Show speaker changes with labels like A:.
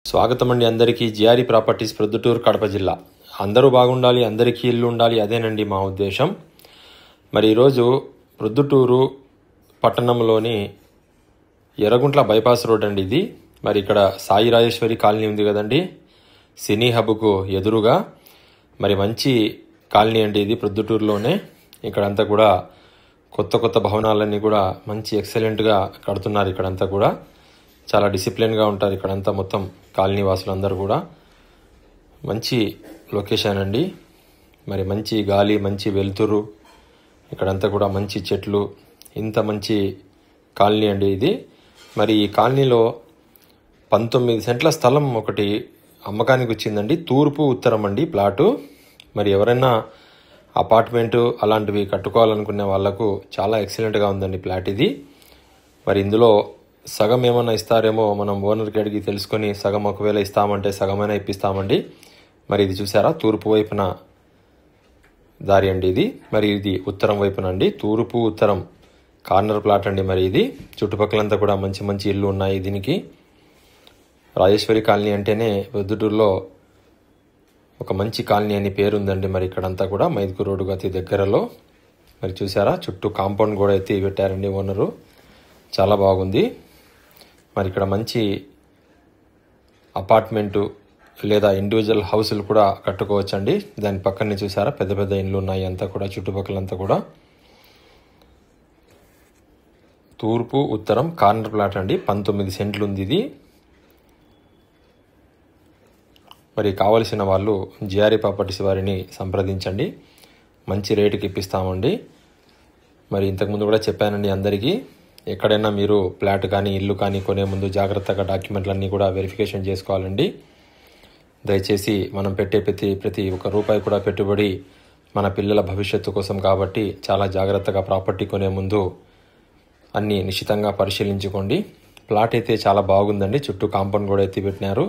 A: స్వాగతం అండి అందరికీ. జిఆర్ఈ ప్రాపర్టీస్ ప్రొద్దుటూరు కడప జిల్లా. అందరూ బాగుండాలి, అందరికీ ఇల్లు ఉండాలి, అదేనండి మా ఉద్దేశం. మరి ఈరోజు ప్రొద్దుటూరు పట్టణంలోని ఎర్రగుంట్ల బైపాస్ రోడ్ అండి ఇది. మరి ఇక్కడ సాయి రాజేశ్వరి కాలనీ ఉంది కదండి, సినీ హబ్కు ఎదురుగా. మరి మంచి కాలనీ అండి ఇది, ప్రొద్దుటూరులోనే. ఇక్కడంతా కూడా కొత్త కొత్త భవనాలన్నీ కూడా మంచి ఎక్సలెంట్గా కడుతున్నారు. ఇక్కడంతా కూడా చాలా డిసిప్లిన్గా ఉంటారు ఇక్కడంతా, మొత్తం కాలనీ వాసులందరూ కూడా. మంచి లొకేషన్ అండి. మరి మంచి గాలి, మంచి వెలుతురు, ఇక్కడంతా కూడా మంచి చెట్లు, ఇంత మంచి కాలనీ అండి ఇది. మరి ఈ కాలనీలో 19 సెంట్ల స్థలం ఒకటి అమ్మకానికి వచ్చిందండి. తూర్పు ఉత్తరం అండి ప్లాటు. మరి ఎవరైనా అపార్ట్మెంటు అలాంటివి కట్టుకోవాలనుకునే వాళ్లకు చాలా ఎక్సలెంట్గా ఉందండి ప్లాట్ ఇది. మరి ఇందులో సగం ఏమన్నా ఇస్తారేమో మనం ఓనర్కి అడిగి తెలుసుకొని, సగం ఒకవేళ ఇస్తామంటే సగమైనా ఇప్పిస్తామండి. మరి ఇది చూసారా, తూర్పు వైపున దారి అండి ఇది. మరి ఇది ఉత్తరం వైపున అండి, తూర్పు ఉత్తరం కార్నర్ ప్లాట్ అండి. మరి ఇది చుట్టుపక్కలంతా కూడా మంచి మంచి ఇల్లు ఉన్నాయి దీనికి. రాజేశ్వరి కాలనీ అంటేనే ప్రొద్దుటూరులో ఒక మంచి కాలనీ అని పేరుందండి. మరి ఇక్కడంతా కూడా మైదుకూరు రోడ్డుకు అతి దగ్గరలో. మరి చూసారా, చుట్టూ కాంపౌండ్ కూడా ఎత్తి పెట్టారండి ఓనరు, చాలా బాగుంది. మరి ఇక్కడ మంచి అపార్ట్మెంటు లేదా ఇండివిజువల్ హౌసులు కూడా కట్టుకోవచ్చండి. దాని పక్కనే చూసారా పెద్ద పెద్ద ఇండ్లు ఉన్నాయి అంతా కూడా, చుట్టుపక్కలంతా కూడా. తూర్పు ఉత్తరం కార్నర్ ప్లాట్ అండి, 19 సెంట్లు ఉంది ఇది. మరి కావలసిన వాళ్ళు జిఆర్ఈ ప్రాపర్టీస్ వారిని సంప్రదించండి, మంచి రేటుకి ఇప్పిస్తామండి. మరి ఇంతకుముందు కూడా చెప్పానండి అందరికీ, ఎక్కడైనా మీరు ఫ్లాట్ కానీ ఇల్లు కానీ కొనే ముందు జాగ్రత్తగా డాక్యుమెంట్లన్నీ కూడా వెరిఫికేషన్ చేసుకోవాలండి. దయచేసి మనం పెట్టే ప్రతి ఒక్క రూపాయి కూడా పెట్టుబడి మన పిల్లల భవిష్యత్తు కోసం కాబట్టి చాలా జాగ్రత్తగా ప్రాపర్టీ కొనే ముందు అన్నీ నిశ్చితంగా పరిశీలించుకోండి. ప్లాట్ అయితే చాలా బాగుందండి, చుట్టూ కాంపౌండ్ కూడా ఎత్తి పెట్టినారు.